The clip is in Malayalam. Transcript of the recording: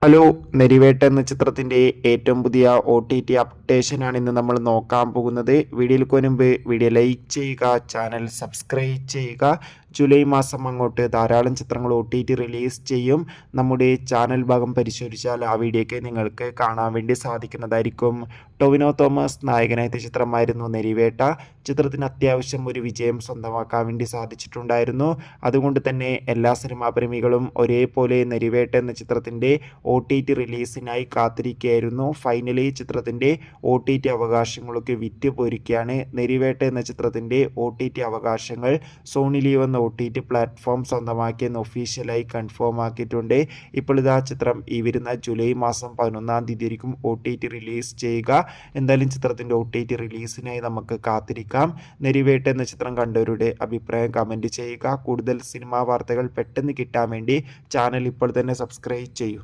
ഹലോ, നെരിവേട്ട എന്ന ചിത്രത്തിൻ്റെ ഏറ്റവും പുതിയ OTT അപ്ഡേഷനാണ് ഇന്ന് നമ്മൾ നോക്കാൻ പോകുന്നത്. വീഡിയോയിലേക്ക് മുൻപ് വീഡിയോ ലൈക്ക് ചെയ്യുക, ചാനൽ സബ്സ്ക്രൈബ് ചെയ്യുക. ജൂലൈ മാസം അങ്ങോട്ട് ധാരാളം ചിത്രങ്ങൾ OTT റിലീസ് ചെയ്യും. നമ്മുടെ ചാനൽ ഭാഗം പരിശോധിച്ചാൽ ആ വീഡിയോയ്ക്ക് നിങ്ങൾക്ക് കാണാൻ വേണ്ടി സാധിക്കുന്നതായിരിക്കും. ടൊവിനോ തോമസ് നായകനായ ചിത്രമായിരുന്നു നെരിവേട്ട. ചിത്രത്തിന് അത്യാവശ്യം ഒരു വിജയം സ്വന്തമാക്കാൻ വേണ്ടി സാധിച്ചിട്ടുണ്ടായിരുന്നു. അതുകൊണ്ട് തന്നെ എല്ലാ സിനിമാ പ്രേമികളും ഒരേപോലെ നെരിവേട്ട എന്ന ചിത്രത്തിൻ്റെ OTT റിലീസിനായി കാത്തിരിക്കുകയായിരുന്നു. ഫൈനലി ചിത്രത്തിൻ്റെ OTT അവകാശങ്ങളൊക്കെ വിറ്റുപോയിരിക്കുകയാണ്. നെരിവേട്ട എന്ന ചിത്രത്തിൻ്റെ OTT അവകാശങ്ങൾ സോണി ലീവ് എന്ന OTT പ്ലാറ്റ്ഫോം സ്വന്തമാക്കിയെന്ന് ഒഫീഷ്യലായി കൺഫേം ആക്കിയിട്ടുണ്ട്. ഇപ്പോൾ ഇതാ ചിത്രം ഈ വരുന്ന ജൂലൈ മാസം 11-ാം തീയതി ആയിരിക്കും OTT റിലീസ് ചെയ്യുക. എന്തായാലും ചിത്രത്തിൻ്റെ OTT റിലീസിനായി നമുക്ക് കാത്തിരിക്കാം. നെരിവേട്ട എന്ന ചിത്രം കണ്ടവരുടെ അഭിപ്രായം കമൻറ്റ് ചെയ്യുക. കൂടുതൽ സിനിമാ വാർത്തകൾ പെട്ടെന്ന് കിട്ടാൻ വേണ്ടി ചാനൽ ഇപ്പോൾ തന്നെ സബ്സ്ക്രൈബ് ചെയ്യൂ.